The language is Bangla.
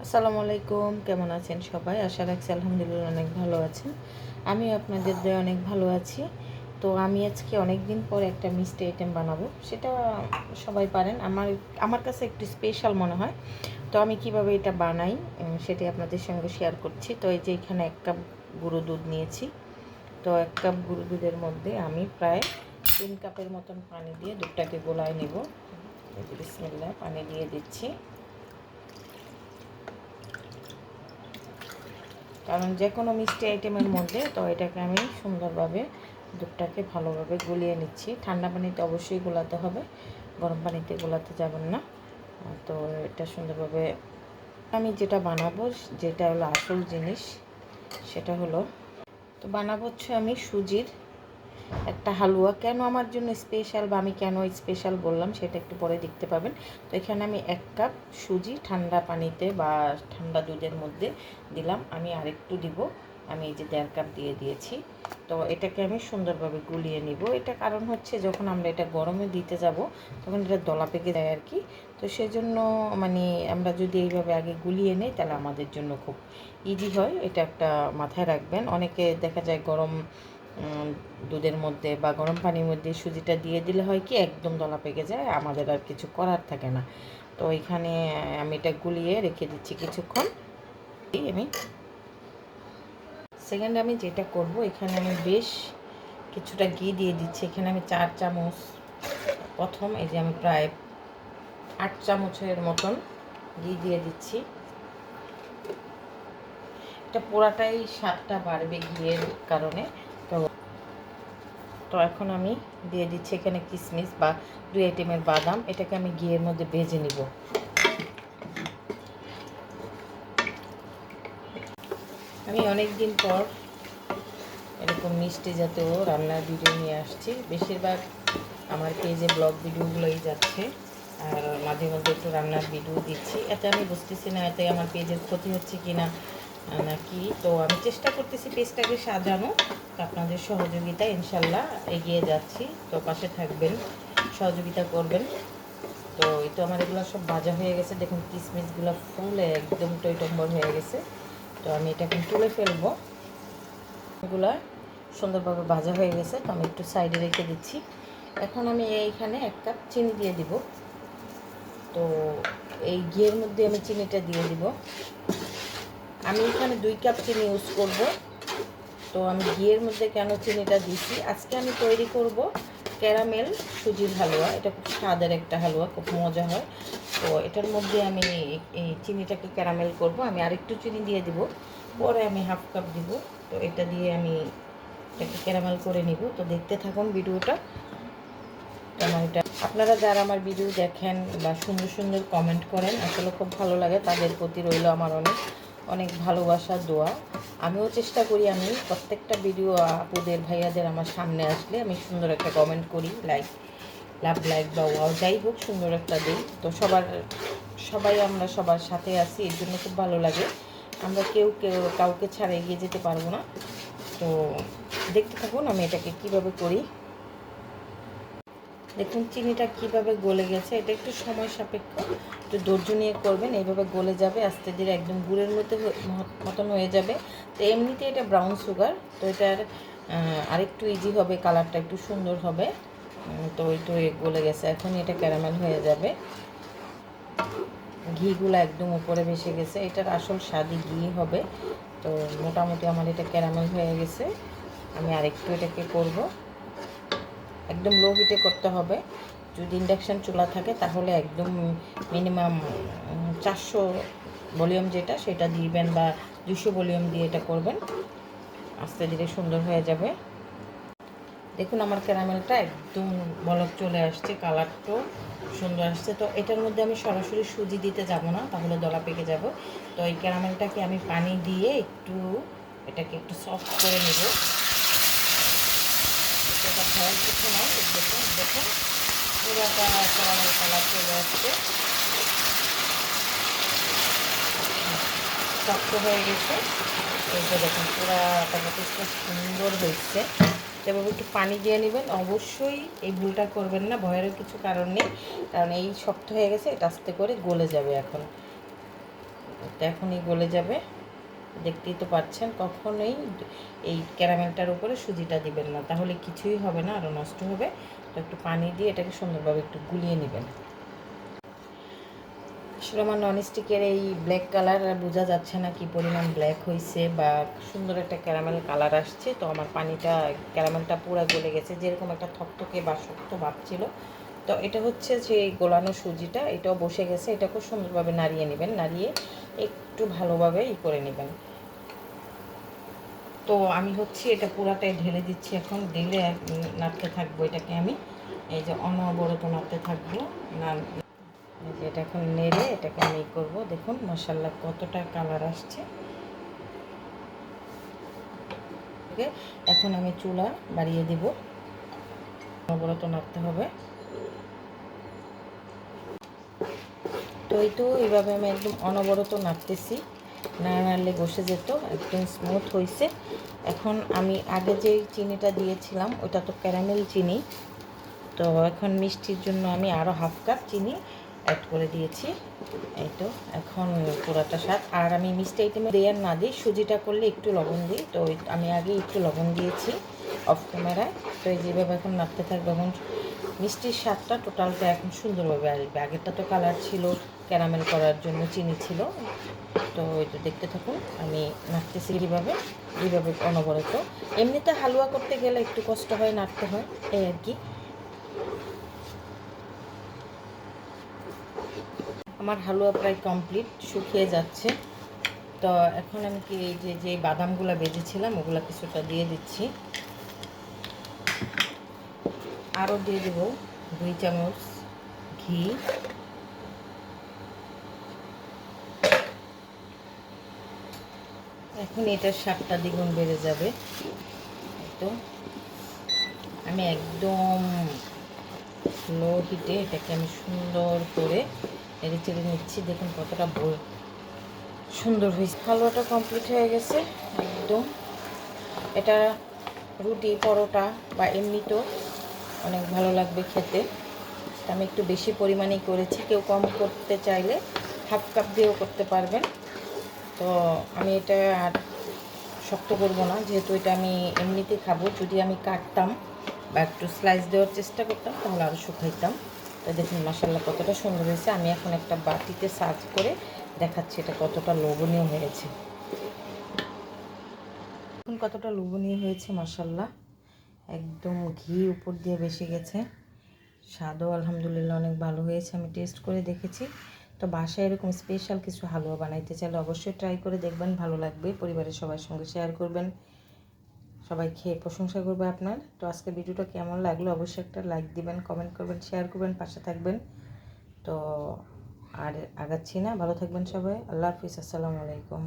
আসসালামু আলাইকুম, কেমন আছেন সবাই? আশা রাখছি আলহামদুলিল্লাহ অনেক ভালো আছেন। আমিও আপনাদের দয়ায় অনেক ভালো আছি। তো আমি আজকে অনেক দিন পর একটা মিষ্টি আইটেম বানাবো, সেটা সবাই পারেন। আমার কাছে একটু স্পেশাল মনে হয়। তো আমি কিভাবে এটা বানাই সেটাই আপনাদের সঙ্গে শেয়ার করছি। তো এই যে এখানে 1 কাপ গুঁড়ো দুধ নিয়েছি। তো 1 কাপ গুঁড়ো দুধের মধ্যে আমি প্রায় 3 কাপের মতন পানি দিয়ে দুধটাকে গোলায় নেব। বিসমিল্লাহ, পানি দিয়ে দিচ্ছি। কারণ যে কোনো মিষ্টি আইটেমের মধ্যে তো এটাকে আমি সুন্দরভাবে দুধটাকে ভালোভাবে গুলিয়ে নিচ্ছি। ঠান্ডা পানিতে অবশ্যই গোলাতে হবে, গরম পানিতে গোলাতে যাবেন না। তো এটা সুন্দরভাবে আমি যেটা বানাবো, যেটা হলো আসল জিনিস, সেটা হলো তো বানাবো হচ্ছে আমি সুজির একটা হালুয়া। কেন আমার জন্য স্পেশাল বা আমি কেন স্পেশাল বললাম সেটা একটু পরে দেখতে পাবেন। তো এখানে আমি 1 কাপ সুজি ঠান্ডা পানিতে বা ঠান্ডা দুধের মধ্যে দিলাম। আমি আরেকটু দিব, আমি এই যে 1.5 কাপ দিয়ে দিয়েছি। তো এটাকে আমি সুন্দরভাবে গুলিয়ে নিব। এটা কারণ হচ্ছে যখন আমরা এটা গরমে দিতে যাব তখন এটা দলা পেকে যায় আর কি। তো সেজন্য মানে আমরা যদি এইভাবে আগে গুলিয়ে নিই তাহলে আমাদের জন্য খুব ইজি হয়। এটা একটা মাথায় রাখবেন। অনেকে দেখা যায় গরম দুধের মধ্যে বা গরম পানির মধ্যে সুজিটা দিয়ে দিলে হয় কি একদম দলা পেকে যায়, আমাদের আর কিছু করার থাকে না। তো এখানে আমি এটা গুলিয়ে রেখে দিচ্ছি কিছুক্ষণ। আমি আমি যেটা করব, এখানে আমি বেশ কিছুটা ঘি দিয়ে দিচ্ছি। এখানে আমি 4 চামচ, প্রথম এই যে আমি প্রায় 8 চামচের মতন ঘি দিয়ে দিচ্ছি। এটা পুরাটাই স্বাদটা বাড়বে ঘিয়ের কারণে। তো এখন আমি দিয়ে দিচ্ছি এখানে কিশমিশ বা 2 আইটেমের বাদাম। এটাকে আমি ঘিয়ের মধ্যে ভেজে নিব। আমি অনেক দিন পর এরকম মিষ্টি জাতীয় রান্নার ভিডিও নিয়ে আসছি। বেশিরভাগ আমার পেজে ব্লগ ভিডিওগুলোই যাচ্ছে, আর মাঝে মধ্যে একটু রান্নার ভিডিও দিচ্ছি। এতে আমি বুঝতেছি না এতে আমার পেজের ক্ষতি হচ্ছে কি না নাকি। তো আমি চেষ্টা করতেছি পেজটাকে সাজানো। তো আপনাদের সহযোগিতায় ইনশাল্লাহ এগিয়ে যাচ্ছি। তো পাশে থাকবেন, সহযোগিতা করবেন। তো এই তো আমার এগুলো সব ভাজা হয়ে গেছে। দেখুন কিশমিশগুলো ফুলে একদম টইটম্বর হয়ে গেছে। তো আমি এটা এখন তুলে ফেলবো। এগুলো সুন্দরভাবে ভাজা হয়ে গেছে, তো আমি একটু সাইডে রেখে দিচ্ছি। এখন আমি এইখানে 1 কাপ চিনি দিয়ে দিব। তো এই ঘিয়ের মধ্যে আমি চিনিটা দিয়ে দিব। আমি এখানে 2 কাপ চিনি ইউজ করব। তো আমি ঘিয়ের মধ্যে কেন চিনিটা দিচ্ছি, আজকে আমি তৈরি করব ক্যারামেল সুজির হালুয়া। এটা খুব স্বাদের একটা হালুয়া, খুব মজা হয়। তো এটার মধ্যে আমি এই চিনিটাকে ক্যারামেল করব। আমি আরেকটু চিনি দিয়ে দিব, পরে আমি 1/2 কাপ দিব। তো এটা দিয়ে আমি এটাকে ক্যারামেল করে নিব। তো দেখতে থাকুন ভিডিওটা। আমার এটা আপনারা যারা আমার ভিডিও দেখেন বা সুন্দর সুন্দর কমেন্ট করেন, আসলে খুব ভালো লাগে। তাদের প্রতি রইল আমার অনেক অনেক ভালোবাসা, দোয়া। আমিও চেষ্টা করি আমি প্রত্যেকটা ভিডিও আপুদের ভাইয়াদের আমার সামনে আসলে আমি সুন্দর একটা কমেন্ট করি, লাইক বা ওয়াও যাই হোক সুন্দর একটা দিই। তো সবাই আমরা সবার সাথে আছি, এর জন্য খুব ভালো লাগে। আমরা কেউ কাউকে ছাড়া এগিয়ে যেতে পারবো না। তো দেখতে থাকুন আমি এটাকে কিভাবে করি। দেখুন চিনিটা কিভাবে গলে গেছে। এটা একটু সময় সাপেক্ষ, একটু ধৈর্য নিয়ে করবেন। এইভাবে গলে যাবে আস্তে ধীরে, একদম গুড়ের মতন হয়ে যাবে। তো এমনিতে এটা ব্রাউন সুগার, তো এটার আরেকটু ইজি হবে, কালারটা একটু সুন্দর হবে। তো ওই তো গলে গেছে, এখন এটা ক্যারামেল হয়ে যাবে। ঘিগুলো একদম উপরে ভেসে গেছে, এটার আসল স্বাদই ঘি হবে। তো মোটামুটি আমার এটা ক্যারামেল হয়ে গেছে। আমি আরেকটু এটাকে করব, একদম লো হিটে করতে হবে। যদি ইন্ডাকশান চুলা থাকে তাহলে একদম মিনিমাম 400 ভলিউম যেটা সেটা দিবেন, বা 200 ভলিউম দিয়ে এটা করবেন। আস্তে ধীরে সুন্দর হয়ে যাবে। দেখুন আমার ক্যারামেলটা একদম বলক চলে আসছে, কালারটাও সুন্দর আসছে। তো এটার মধ্যে আমি সরাসরি সুজি দিতে যাব না, তাহলে দলা পেকে যাব। তো এই ক্যারামেলটাকে আমি পানি দিয়ে এটাকে একটু সফট করে নেব। এটা ভয়ের কিছু নয়, দেখুন দেখুন পুরোটা ক্যারামেল কালার চলে আসছে, শক্ত হয়ে গেছে। এই যে দেখুন পুরাটা যথেষ্ট সুন্দর হয়েছে। এভাবে একটু পানি দিয়ে নেবেন। অবশ্যই এই ভুলটা করবেন না, ভয়েরও কিছু কারণ নেই, কারণ এই শক্ত হয়ে গেছে, এটা আস্তে করে গলে যাবে এখন। তো এখনই গলে যাবে, দেখতেই তো পাচ্ছেন। কখনোই এই ক্যারামেলটার উপরে সুজিটা দিবেন না, তাহলে কিছুই হবে না, আরও নষ্ট হবে। তো একটু পানি দিয়ে এটাকে সুন্দরভাবে একটু গুলিয়ে নেবেন। আসলে আমার ননস্টিকের এই ব্ল্যাক কালার বোঝা যাচ্ছে না কি পরিমাণ ব্ল্যাক হয়েছে, বা সুন্দর একটা ক্যারামেল কালার আসছে। তো আমার পানিটা ক্যারামেলটা পুরো গলে গেছে, যেরকম একটা থকথকে বা শক্ত ভাব ছিল। তো এটা হচ্ছে যে গোলানো সুজিটা, এটাও বসে গেছে। এটা খুব সুন্দরভাবে নাড়িয়ে নেবেন, নাড়িয়ে একটু ভালোভাবে করে নেবেন। তো আমি হচ্ছে এটা পুরাটাই ঢেলে দিচ্ছি এখন, ঢেলে নাড়তে থাকবো এটাকে আমি। এই যে অনবরত নাড়তে থাকবো, না এটা এখন নেড়ে এটাকে আমি করব। দেখুন মাশাআল্লাহ কতটা কালার আসছে। এখন আমি চুলা বাড়িয়ে দিব, অনবরত নাড়তে হবে। তো এই তো এইভাবে আমি একদম অনবরত নাড়তেছি, না নাড়লে বসে যেত। একদম স্মুথ হয়েছে। এখন আমি আগে যে চিনিটা দিয়েছিলাম ওটা তো ক্যারামেল চিনি, তো এখন মিষ্টির জন্য আমি আরও হাফ কাপ চিনি অ্যাড করে দিয়েছি। এই তো এখন পুরাটা স্বাদ। আর আমি মিষ্টি আইটেমে দেওয়ার না দিই, সুজিটা করলে একটু লবণ দিই। তো আমি আগে একটু লবণ দিয়েছি অফ ক্যামেরায়। তো এই যেভাবে এখন নাড়তে থাকবে, এখন মিষ্টির স্বাদটা টোটালটা এখন সুন্দরভাবে আসবে। আগেরটা তো কালার ছিল, ক্যারামেল করার জন্য চিনি ছিল। তো এটা দেখতে থাকুন, আমি নাড়তেছি এইভাবে অনবরত। এমনিতে হালুয়া করতে গেলে একটু কষ্ট হয়, নাড়তে হয়, এই আর কি। আমার হালুয়া প্রায় কমপ্লিট, শুকিয়ে যাচ্ছে। তো এখন আমি কি এই যে বাদামগুলো ভেজেছিলাম ওগুলো কিছুটা দিয়ে দিচ্ছি, আরও দিয়ে দেবো 2 চামচ ঘি। এখন এটার স্বাদটা দ্বিগুণ বেড়ে যাবে। তো আমি একদম লো হিটে এটাকে আমি সুন্দর করে নেড়ে চেড়ে নিচ্ছি। দেখুন কতটা সুন্দর হয়েছে। হালুয়াটা কমপ্লিট হয়ে গেছে একদম। এটা রুটি, পরোটা বা এমনিতেও অনেক ভালো লাগবে খেতে। আমি একটু বেশি পরিমাণেই করেছি, কেউ কম করতে চাইলে হাফ কাপ দিয়েও করতে পারবেন। তো আমি এটা আর শক্ত করবো না, যেহেতু এটা আমি এমনিতেই খাবো। যদি আমি কাটতাম বা একটু স্লাইস দেওয়ার চেষ্টা করতাম তাহলে আরও শুকাইতাম। তো দেখুন মাশাআল্লাহ কতটা সুন্দর হয়েছে। আমি এখন একটা বাটিতে সার্ভ করে দেখাচ্ছি এটা কতটা লোভনীয় হয়েছে। এখন কতটা লোভনীয় হয়েছে মাশাআল্লাহ, একদম ঘি উপর দিয়ে বেশি গেছে। স্বাদও আলহামদুলিল্লাহ অনেক ভালো হয়েছে, আমি টেস্ট করে দেখেছি। তো বাসায় এরকম স্পেশাল কিছু হালুয়া বানাইতে চাইলে অবশ্যই ট্রাই করে দেখবেন, ভালো লাগবে। পরিবারের সবার সঙ্গে শেয়ার করবেন, সবাই খেয়ে প্রশংসা করবে আপনার। তো আজকে ভিডিওটা কেমন লাগলো অবশ্যই একটা লাইক দিবেন, কমেন্ট করবেন, শেয়ার করবেন, পাশে থাকবেন। তো আর আগাচ্ছি না, ভালো থাকবেন সবাই। আল্লাহ হাফিজ, আসসালামু আলাইকুম।